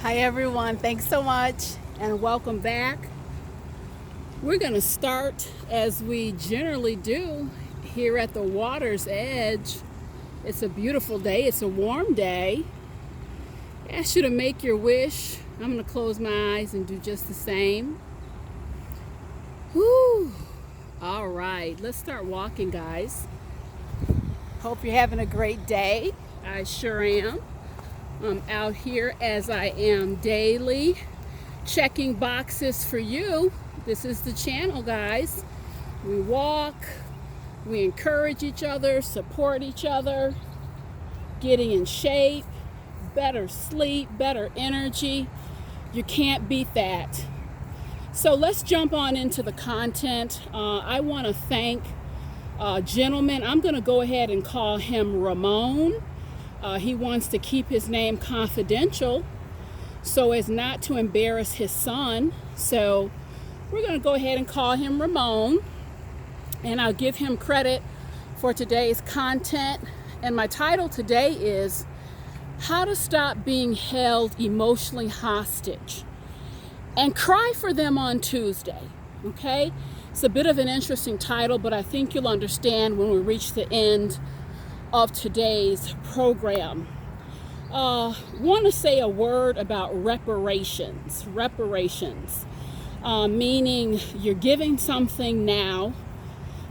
Hi everyone, thanks so much and welcome back. We're going to start as we generally do here at the water's edge. It's a beautiful day, it's a warm day. I ask you to make your wish. I'm going to close my eyes and do just the same. Whew. All right, let's start walking, guys. Hope you're having a great day. I sure am. I'm out here as I am daily, checking boxes for you. This is the channel, guys. We walk, we encourage each other, support each other, getting in shape, better sleep, better energy. You can't beat that. So let's jump on into the content. I want to thank a gentleman. I'm going to go ahead and call him Ramon. He wants to keep his name confidential so as not to embarrass his son. So we're going to go ahead and call him Ramon, and I'll give him credit for today's content. And my title today is How to Stop Being Held Emotionally Hostage and Cry for Them on Tuesday. Okay? It's a bit of an interesting title, but I think you'll understand when we reach the end of today's program. Want to say a word about reparations. Meaning you're giving something now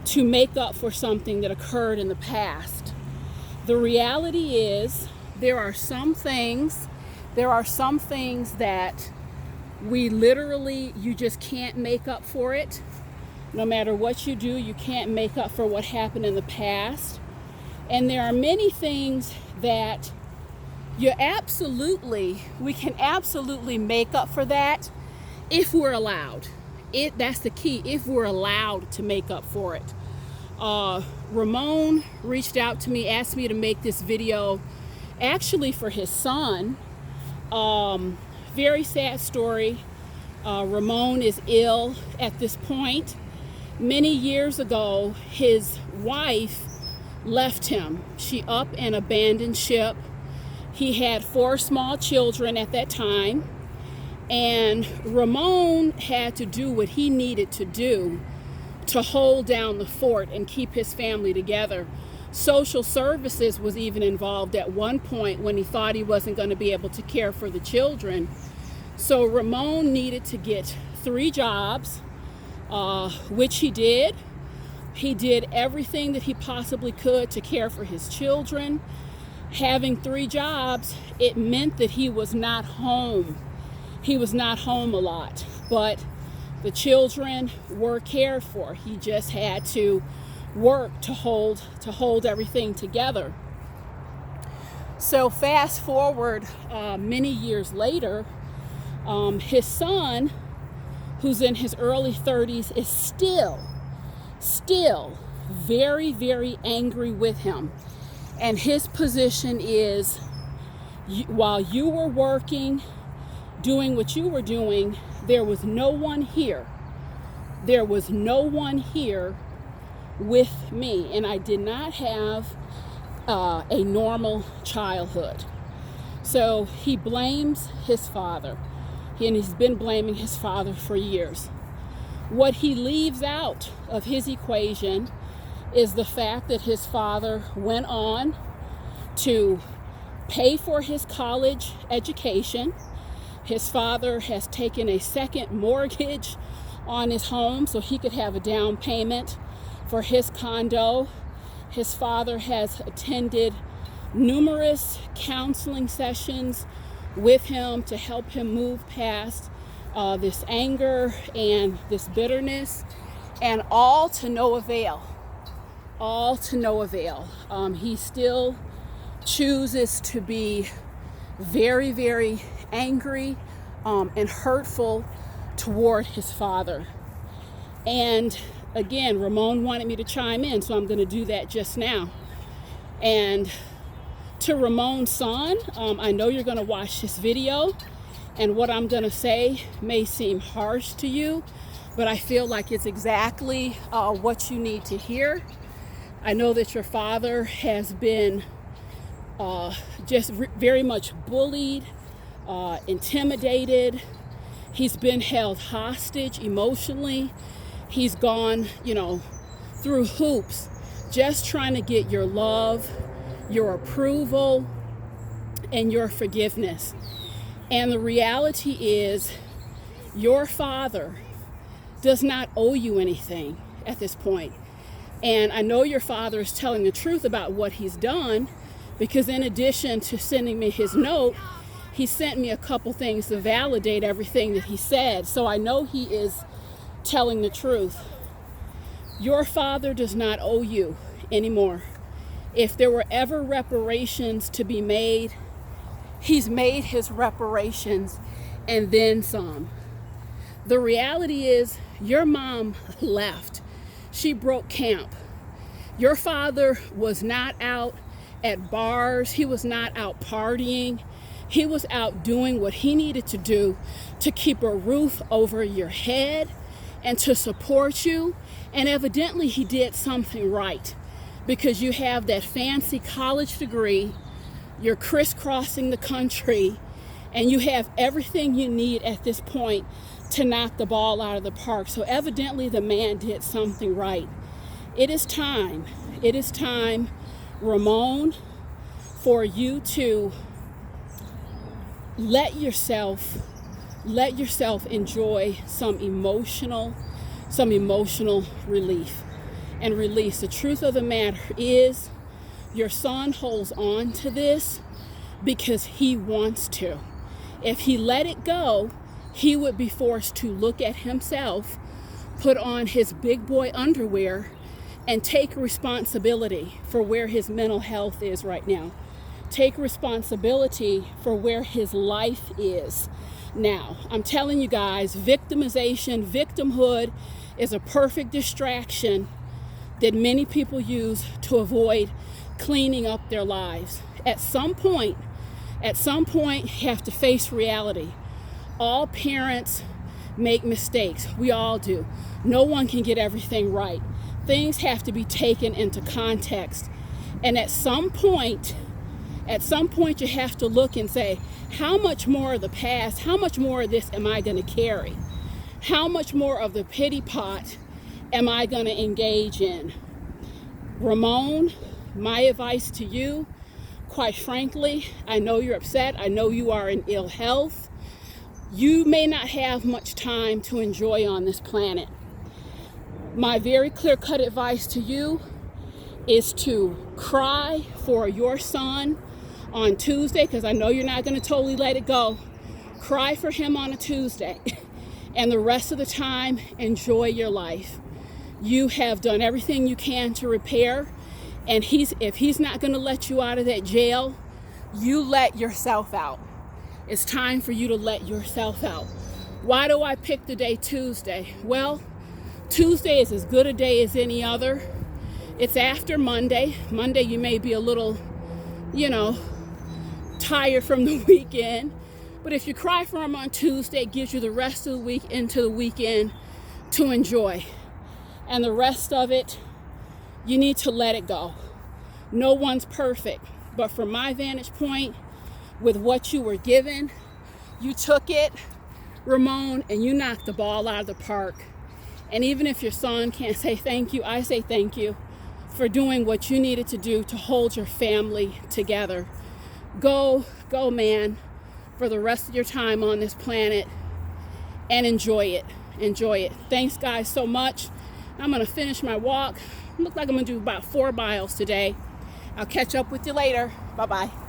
to make up for something that occurred in the past. The reality is there are some things that we literally, you just can't make up for it. No matter what you do, you can't make up for what happened in the past. And there are many things that we can absolutely make up for that if we're allowed. That's the key, if we're allowed to make up for it. Ramon reached out to me, asked me to make this video actually for his son. Very sad story. Ramon is ill at this point. Many years ago, his wife left him. She up and abandoned ship. He had 4 small children at that time, and Ramon had to do what he needed to do to hold down the fort and keep his family together. Social services was even involved at one point when he thought he wasn't going to be able to care for the children. So Ramon needed to get 3 jobs, which he did. He did everything that he possibly could to care for his children. Having 3 jobs, it meant that he was not home. He was not home a lot, but the children were cared for. He just had to work to hold everything together. So fast forward many years later, his son, who's in his early 30s, is still very, very angry with him. And his position is, while you were working, doing what you were doing, there was no one here. There was no one here with me. And I did not have a normal childhood. So he blames his father. And he's been blaming his father for years. What he leaves out of his equation is the fact that his father went on to pay for his college education. His father has taken a second mortgage on his home so he could have a down payment for his condo. His father has attended numerous counseling sessions with him to help him move past this anger and this bitterness, and all to no avail. He still chooses to be very, very angry and hurtful toward his father. And again, Ramon wanted me to chime in, so I'm going to do that just now. And to Ramon's son, I know you're going to watch this video, and what I'm going to say may seem harsh to you, but I feel like it's exactly what you need to hear. I know that your father has been just very much bullied intimidated. He's been held hostage emotionally. He's gone, through hoops just trying to get your love, your approval, and your forgiveness. And the reality is, your father does not owe you anything at this point. And I know your father is telling the truth about what he's done, because in addition to sending me his note, he sent me a couple things to validate everything that he said. So I know he is telling the truth. Your father does not owe you anymore. If there were ever reparations to be made, he's made his reparations and then some. The reality is, your mom left. She broke camp. Your father was not out at bars. He was not out partying. He was out doing what he needed to do to keep a roof over your head and to support you. And evidently he did something right, because you have that fancy college degree, you're crisscrossing the country, and you have everything you need at this point to knock the ball out of the park. So evidently the man did something right. It is time, Ramon, for you to let yourself enjoy some emotional relief and release. The truth of the matter is, your son holds on to this because he wants to. If he let it go, he would be forced to look at himself, put on his big boy underwear, and take responsibility for where his mental health is right now. Take responsibility for where his life is now. I'm telling you guys, victimhood is a perfect distraction that many people use to avoid cleaning up their lives. At some point, you have to face reality. All parents make mistakes. We all do. No one can get everything right. Things have to be taken into context. And at some point you have to look and say, how much more of the past, how much more of this am I going to carry? How much more of the pity pot am I going to engage in? Ramon, my advice to you, quite frankly, I know you're upset. I know you are in ill health. You may not have much time to enjoy on this planet. My very clear-cut advice to you is to cry for your son on Tuesday, because I know you're not going to totally let it go. Cry for him on a Tuesday. And the rest of the time, enjoy your life. You have done everything you can to repair. And if he's not going to let you out of that jail, you let yourself out. It's time for you to let yourself out. Why do I pick the day Tuesday? Well, Tuesday is as good a day as any other. It's after Monday. Monday you may be a little, tired from the weekend. But if you cry for him on Tuesday, it gives you the rest of the week into the weekend to enjoy. And the rest of it, you need to let it go. No one's perfect. But from my vantage point, with what you were given, you took it, Ramon, and you knocked the ball out of the park. And even if your son can't say thank you, I say thank you for doing what you needed to do to hold your family together. Go, man, for the rest of your time on this planet, and enjoy it. Thanks, guys, so much. I'm going to finish my walk. Look like I'm going to do about 4 miles today. I'll catch up with you later. Bye-bye.